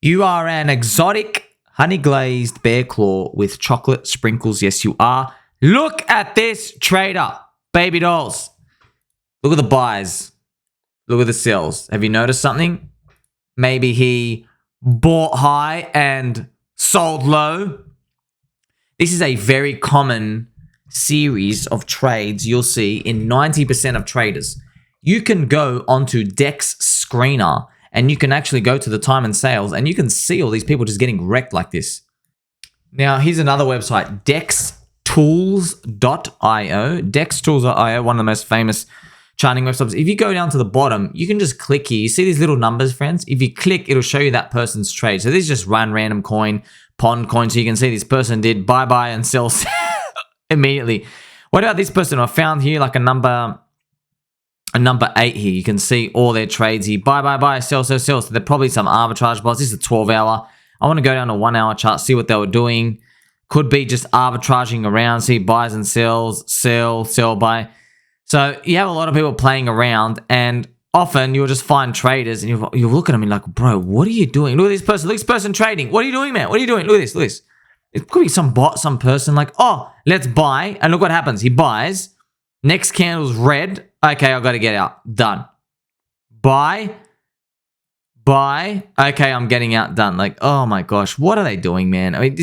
You are an exotic honey glazed bear claw with chocolate sprinkles. Yes, you are. Look at this trader. Baby dolls. Look at the buys. Look at the sells. Have you noticed something? Maybe he bought high and sold low. This is a very common series of trades you'll see in 90% of traders. You can go onto Dex Screener and you can actually go to the time and sales and you can see all these people just getting wrecked like this. Now, here's another website, dextools.io. Dextools.io, one of the most famous charting websites. If you go down to the bottom, you can just click here. You see these little numbers, friends? If you click, it'll show you that person's trade. So this is just one random coin, pond coin. So you can see this person did buy and sell immediately. What about this person? I found here like a number 8 here. You can see all their trades here. Buy, sell. So they're probably some arbitrage bots. This is a 12-hour. I want to go down to 1 hour chart, see what they were doing. Could be just arbitraging around, see buys and sells, sell, buy. So you have a lot of people playing around, and often you'll just find traders and you'll look at them and like, bro, what are you doing? Look at this person. Look at this person trading. What are you doing, man? What are you doing? Look at this. It could be some bot, some person like, oh, let's buy. And look what happens. He buys. Next candle's red. Okay, I've got to get out. Done. Buy. Okay, I'm getting out. Done. Like, oh my gosh, what are they doing, man? I mean,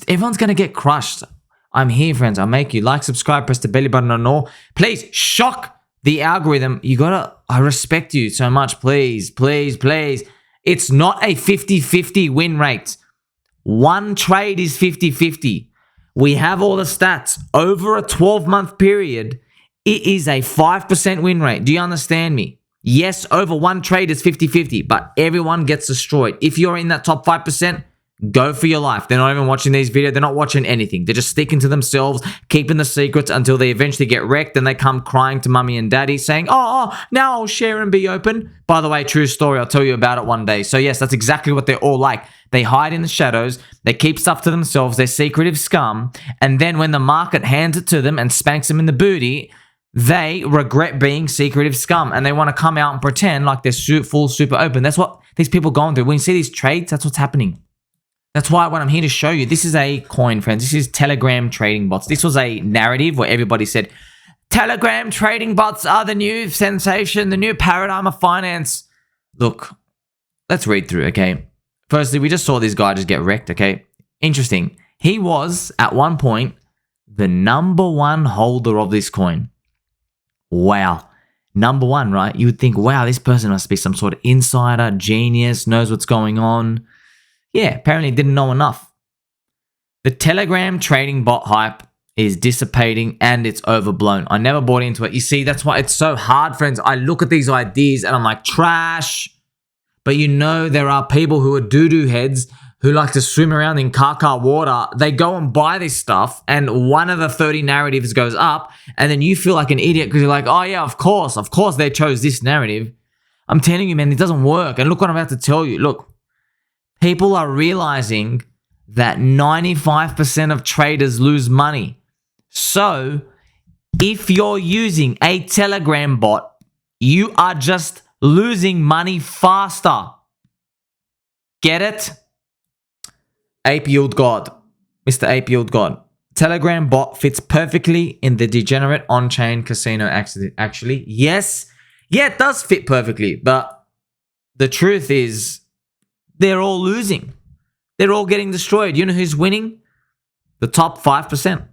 everyone's going to get crushed. I'm here, friends. I'll make you like, subscribe, press the belly button on all. Please shock the algorithm. I respect you so much. Please. It's not a 50-50 win rate. One trade is 50-50. We have all the stats. Over a 12-month period, it is a 5% win rate. Do you understand me? Yes, over one trade is 50-50, but everyone gets destroyed. If you're in that top 5%, go for your life. They're not even watching these videos. They're not watching anything. They're just sticking to themselves, keeping the secrets until they eventually get wrecked and they come crying to mummy and daddy saying, oh, now I'll share and be open. By the way, true story. I'll tell you about it one day. So yes, that's exactly what they're all like. They hide in the shadows. They keep stuff to themselves. They're secretive scum. And then when the market hands it to them and spanks them in the booty, they regret being secretive scum and they want to come out and pretend like they're super open. That's what these people going through. When you see these trades, that's what's happening. That's why what I'm here to show you, this is a coin, friends. This is Telegram trading bots. This was a narrative where everybody said, Telegram trading bots are the new sensation, the new paradigm of finance. Look, let's read through, okay? Firstly, we just saw this guy just get wrecked, okay? Interesting. He was, at one point, the #1 holder of this coin. Wow. #1, right? You would think, wow, this person must be some sort of insider, genius, knows what's going on. Yeah, apparently didn't know enough. The Telegram trading bot hype is dissipating and it's overblown. I never bought into it. You see, that's why it's so hard, friends. I look at these ideas and I'm like, trash. But you know, there are people who are doo-doo heads who like to swim around in car water. They go and buy this stuff and one of the 30 narratives goes up and then you feel like an idiot because you're like, oh yeah, of course they chose this narrative. I'm telling you, man, it doesn't work. And look what I'm about to tell you. Look, people are realizing that 95% of traders lose money. So if you're using a Telegram bot, you are just losing money faster. Get it? Ape Yield God. Mr. Ape Yield God. Telegram bot fits perfectly in the degenerate on-chain casino actually. Yes. Yeah, it does fit perfectly. But the truth is, they're all losing. They're all getting destroyed. You know who's winning? The top 5%.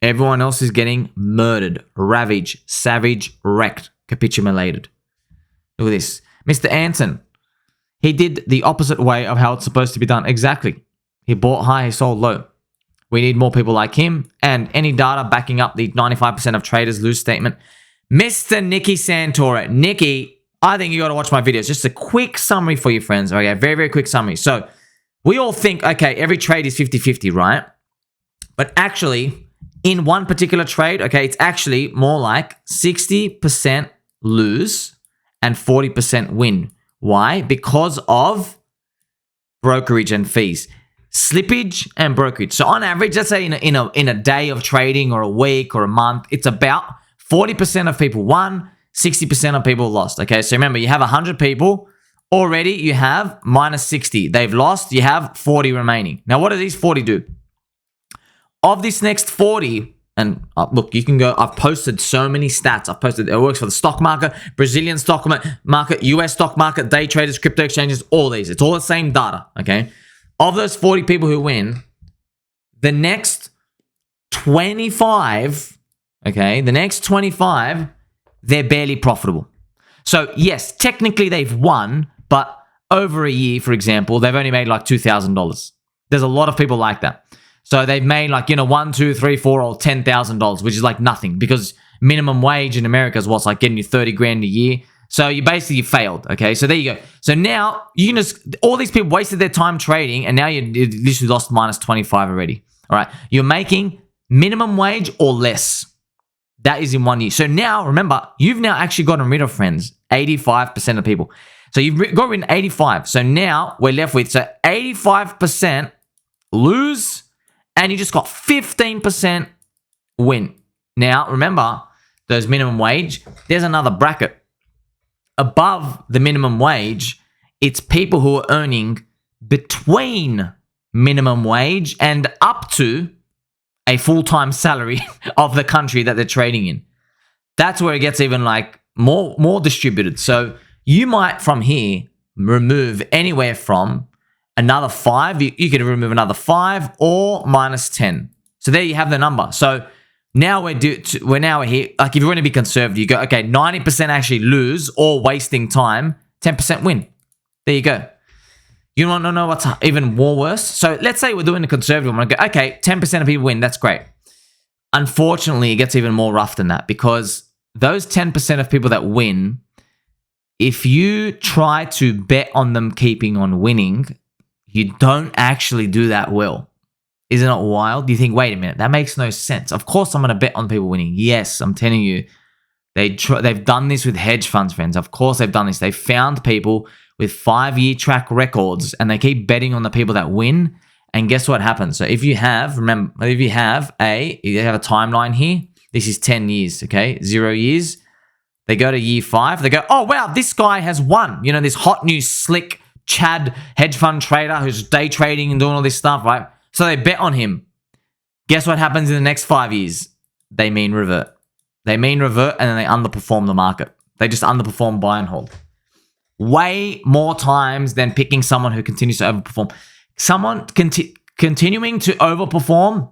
Everyone else is getting murdered, ravaged, savage, wrecked, capitulated. Look at this. Mr. Anson. He did the opposite way of how it's supposed to be done. Exactly. He bought high, he sold low. We need more people like him and any data backing up the 95% of traders lose statement. Mr. Nicky Santoro. Nicky, I think you got to watch my videos. Just a quick summary for you, friends. Okay, very, very quick summary. So we all think, okay, every trade is 50-50, right? But actually, in one particular trade, okay, it's actually more like 60% lose and 40% win. Why? Because of brokerage and fees. Slippage and brokerage. So on average, let's say in a day of trading or a week or a month, it's about 40% of people won, 60% of people lost. Okay, so remember, you have 100 people. already you have minus 60. They've lost, you have 40 remaining. Now, what do these 40 do? Of this next 40, and look, you can go, I've posted so many stats. I've posted, it works for the stock market, Brazilian stock market, US stock market, day traders, crypto exchanges, all these. It's all the same data, okay? Of those 40 people who win, the next 25, okay, the next 25, they're barely profitable. So yes, technically they've won, but over a year, for example, they've only made like $2,000. There's a lot of people like that. So they've made like, $1, $2, $3, $4, or $10,000, which is like nothing, because minimum wage in America is what's like getting you 30 grand a year. So you basically failed. Okay. So there you go. So now you can just, all these people wasted their time trading, and now you literally lost minus 25 already. All right. You're making minimum wage or less. That is in 1 year. So now remember, you've now actually gotten rid of, friends, 85% of people. So you've got rid of 85. So now we're left with, so 85% lose, and you just got 15% win. Now, remember, those minimum wage, there's another bracket. Above the minimum wage, it's people who are earning between minimum wage and up to a full-time salary of the country that they're trading in. That's where it gets even like more distributed. So you might, from here, remove anywhere from another 5. You could remove another 5 or minus 10. So there you have the number. So now we're here. Like, if you want to be conservative, you go, okay, 90% actually lose or wasting time, 10% win. There you go. You want to know what's even more worse? So let's say we're doing the conservative one. I go, okay, 10% of people win. That's great. Unfortunately, it gets even more rough than that, because those 10% of people that win, if you try to bet on them keeping on winning, you don't actually do that well. Isn't it wild? You think, wait a minute, that makes no sense. Of course I'm going to bet on people winning. Yes, I'm telling you, they've done this with hedge funds, friends. Of course they've done this. They found people with 5-year track records, and they keep betting on the people that win. And guess what happens? So if you have, remember, if you have a timeline here, this is 10 years, okay? 0 years. They go to year 5. They go, oh, wow, this guy has won. This hot new slick Chad hedge fund trader who's day trading and doing all this stuff, right? So they bet on him. Guess what happens in the next 5 years? They mean revert. They mean revert, and then they underperform the market. They just underperform buy and hold. Way more times than picking someone who continues to overperform. Someone continuing to overperform,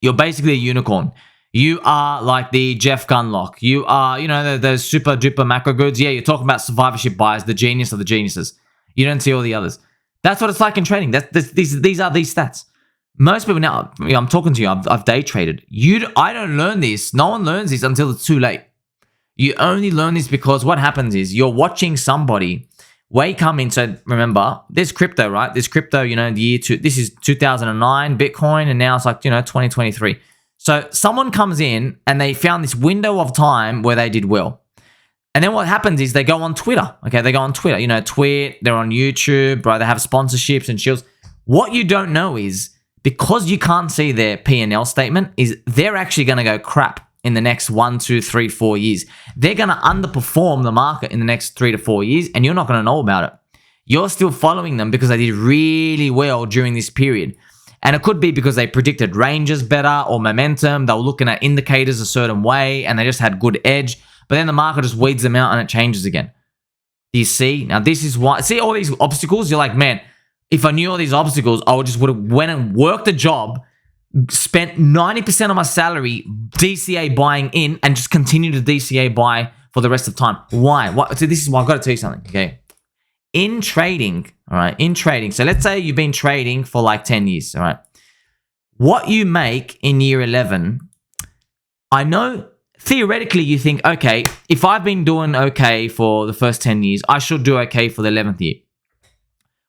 you're basically a unicorn. You are like the Jeff Gunlock. You are, those super duper macro goods. Yeah, you're talking about survivorship buyers, the genius of the geniuses. You don't see all the others. That's what it's like in trading. These are these stats. Most people now, I'm talking to you, I've day traded. I don't learn this. No one learns this until it's too late. You only learn this because what happens is you're watching somebody come in. So remember, there's crypto, right? There's crypto, the year this is 2009 Bitcoin, and now it's like, 2023. So someone comes in and they found this window of time where they did well. And then what happens is they go on Twitter. Okay, they go on Twitter. Tweet, they're on YouTube, right? They have sponsorships and shields. What you don't know is, because you can't see their P&L statement, is they're actually going to go crap in the next 1, 2, 3, 4 years. They're going to underperform the market in the next 3 to 4 years, and you're not going to know about it. You're still following them because they did really well during this period. And it could be because they predicted ranges better or momentum. They were looking at indicators a certain way, and they just had good edge. But then the market just weeds them out and it changes again. Do you see? Now, this is why. See all these obstacles? You're like, man, if I knew all these obstacles, I would have went and worked a job, spent 90% of my salary DCA buying in, and just continue to DCA buy for the rest of the time. Why? So this is why I've got to tell you something, okay? In trading, all right, so let's say you've been trading for like 10 years, all right? What you make in year 11, I know theoretically you think, okay, if I've been doing okay for the first 10 years, I should do okay for the 11th year.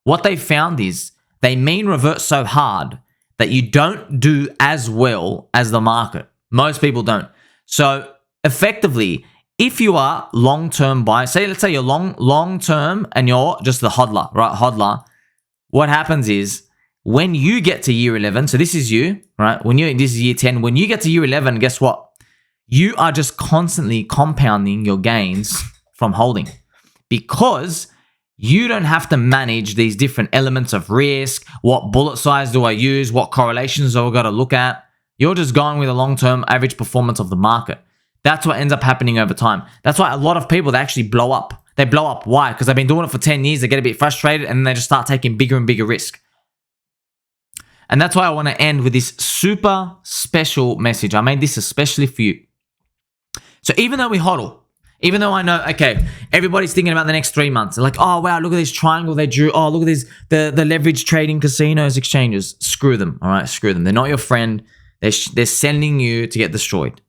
What they found is they mean revert so hard that you don't do as well as the market. Most people don't. So effectively, if you are long-term buyer, let's say you're long-term and you're just the hodler, right? Hodler. What happens is when you get to year 11, so this is you, right? This is year 10. When you get to year 11, guess what? You are just constantly compounding your gains from holding, because You don't have to manage these different elements of risk. What bullet size do I use? What correlations do I got to look at? You're just going with the long-term average performance of the market. That's what ends up happening over time. That's why a lot of people, they actually blow up. They blow up. Why? Because they've been doing it for 10 years. They get a bit frustrated and then they just start taking bigger and bigger risk. And that's why I want to end with this super special message. I made this especially for you. So even though we hodl, even though I know, okay, everybody's thinking about the next 3 months. They're like, oh, wow, look at this triangle they drew. Oh, look at this, the leverage trading casinos exchanges. Screw them, all right? Screw them. They're not your friend. They're sending you to get destroyed.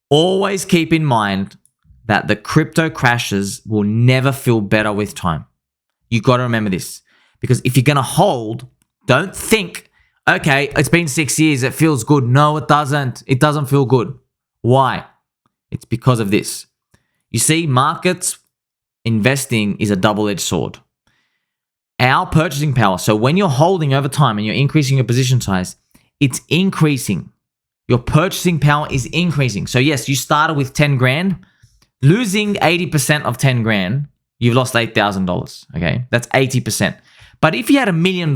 Always keep in mind that the crypto crashes will never feel better with time. You got to remember this. Because if you're going to hold, don't think, okay, it's been 6 years. It feels good. No, it doesn't. It doesn't feel good. Why? It's because of this. You see, markets investing is a double-edged sword. Our purchasing power, so when you're holding over time and you're increasing your position size, it's increasing. Your purchasing power is increasing. So yes, you started with 10 grand. Losing 80% of 10 grand, you've lost $8,000, okay? That's 80%. But if you had $1 million,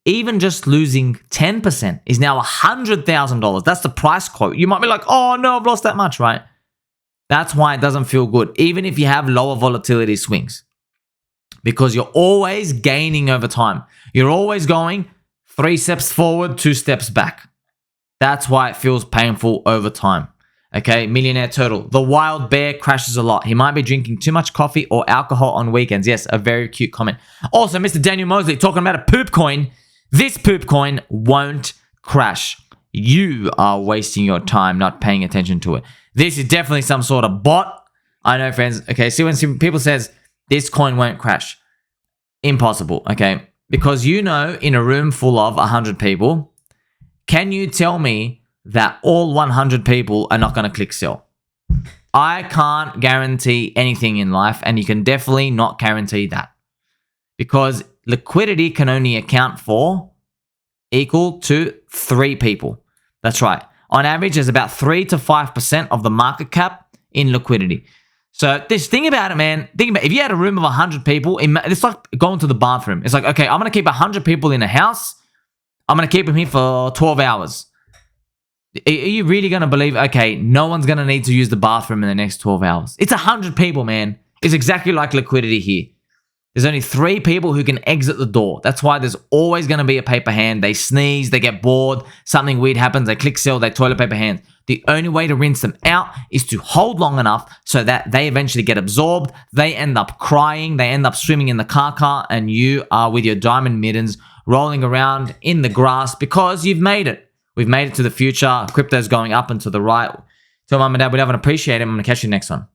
even just losing 10% is now $100,000. That's the price quote. You might be like, oh no, I've lost that much, right? That's why it doesn't feel good, even if you have lower volatility swings. Because you're always gaining over time. You're always going 3 steps forward, 2 steps back. That's why it feels painful over time. Okay, Millionaire Turtle. The wild bear crashes a lot. He might be drinking too much coffee or alcohol on weekends. Yes, a very cute comment. Also, Mr. Daniel Mosley talking about a poop coin. This poop coin won't crash. You are wasting your time not paying attention to it. This is definitely some sort of bot. I know, friends. Okay, see when people says this coin won't crash. Impossible, okay? Because you know in a room full of 100 people, can you tell me that all 100 people are not going to click sell? I can't guarantee anything in life, and you can definitely not guarantee that. Because liquidity can only account for equal to 3 people. That's right. On average, there's about 3 to 5% of the market cap in liquidity. So this thing about it, man, think about it. If you had a room of 100 people, it's like going to the bathroom. It's like, okay, I'm going to keep 100 people in a house. I'm going to keep them here for 12 hours. Are you really going to believe, okay, no one's going to need to use the bathroom in the next 12 hours? It's 100 people, man. It's exactly like liquidity here. There's only 3 people who can exit the door. That's why there's always going to be a paper hand. They sneeze, they get bored, something weird happens, they click sell, they toilet paper hands. The only way to rinse them out is to hold long enough so that they eventually get absorbed. They end up crying, they end up swimming in the car, and you are with your diamond mittens rolling around in the grass because you've made it. We've made it to the future. Crypto's going up and to the right. Tell mom and dad we love and appreciate it. I'm going to catch you next one.